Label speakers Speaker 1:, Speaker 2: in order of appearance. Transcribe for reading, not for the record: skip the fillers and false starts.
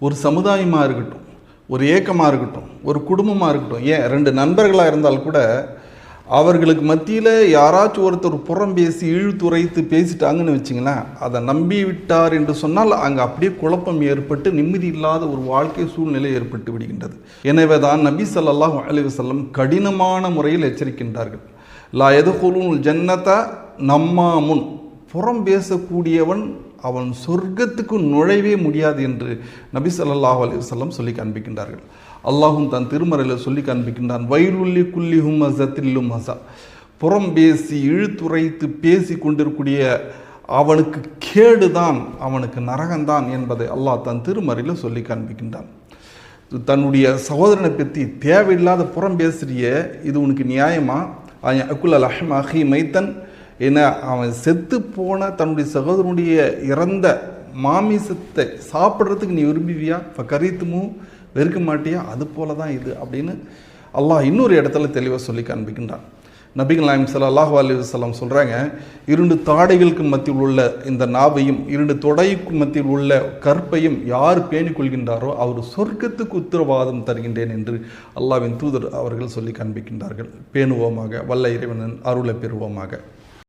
Speaker 1: ஒரு சமுதாயமாக இருக்கட்டும், ஒரு ஏக்கமாக இருக்கட்டும், ஒரு குடும்பமாக இருக்கட்டும், ஏன் 2 நண்பர்களாக இருந்தால் கூட அவர்களுக்கு மத்தியில் யாராச்சும் ஒருத்தர் புறம் பேசி இழுத்துரைத்து பேசிட்டாங்கன்னு வச்சிங்களேன், அதை நம்பி விட்டார் என்று சொன்னால் அங்கே அப்படியே குழப்பம் ஏற்பட்டு நிம்மதி இல்லாத ஒரு வாழ்க்கை சூழ்நிலை ஏற்பட்டு விடுகின்றது. எனவே தான் நபி ஸல்லல்லாஹு அலைஹி வஸல்லம் கடினமான முறையில் எச்சரிக்கின்றார்கள். லா யதுகுலுல் ஜன்னத நம்மாமுன், புறம் பேசக்கூடியவன் அவன் சொர்க்கத்துக்கு நுழைவே முடியாது என்று நபி ஸல்லல்லாஹு அலைஹி வஸல்லம் சொல்லி காண்பிக்கின்றார்கள். அல்லாஹும் தன் திருமறையில் சொல்லி காண்பிக்கின்றான், வயலுல்லி குல்லி ஹுமஸத்தில் லுமஸா, புறம் பேசி இழுத்துரைத்து பேசி கொண்டிருக்கூடிய அவனுக்கு கேடுதான், அவனுக்கு நரகம்தான் என்பதை அல்லாஹ் தன் திருமறையில் சொல்லி காண்பிக்கின்றான். தன்னுடைய சகோதரனை பற்றி தேவையில்லாத புறம் பேசுறிய, இது உனக்கு நியாயமா? அக்குல் அல் அஹ்ம அஹி மைத்தன், ஏன்னா அவன் செத்து போன தன்னுடைய சகோதரனுடைய இறந்த மாமிசத்தை சாப்பிட்றதுக்கு நீ விரும்புவியா? இப்போ கரித்துமு வெறுக்க மாட்டியா? அது போல தான் இது அப்படின்னு அல்லாஹ் இன்னொரு இடத்துல தெளிவாக சொல்லி காண்பிக்கின்றான். நபிகள் நாயகம் ஸல்லல்லாஹு அலைஹி வஸல்லம் சொல்கிறாங்க, 2 தாடைகளுக்கு மத்தியில் உள்ள இந்த நாவையும் 2 தொடைக்கு மத்தியில் உள்ள கற்பையும் யார் பேணி கொள்கின்றாரோ அவர் சொர்க்கத்துக்கு உத்தரவாதம் தருகின்றேன் என்று அல்லாஹ்வின் தூதர் அவர்கள் சொல்லி காண்பிக்கின்றார்கள். பேணுவோமாக, வல்ல இறைவனின் அருளை பெறுவோமாக.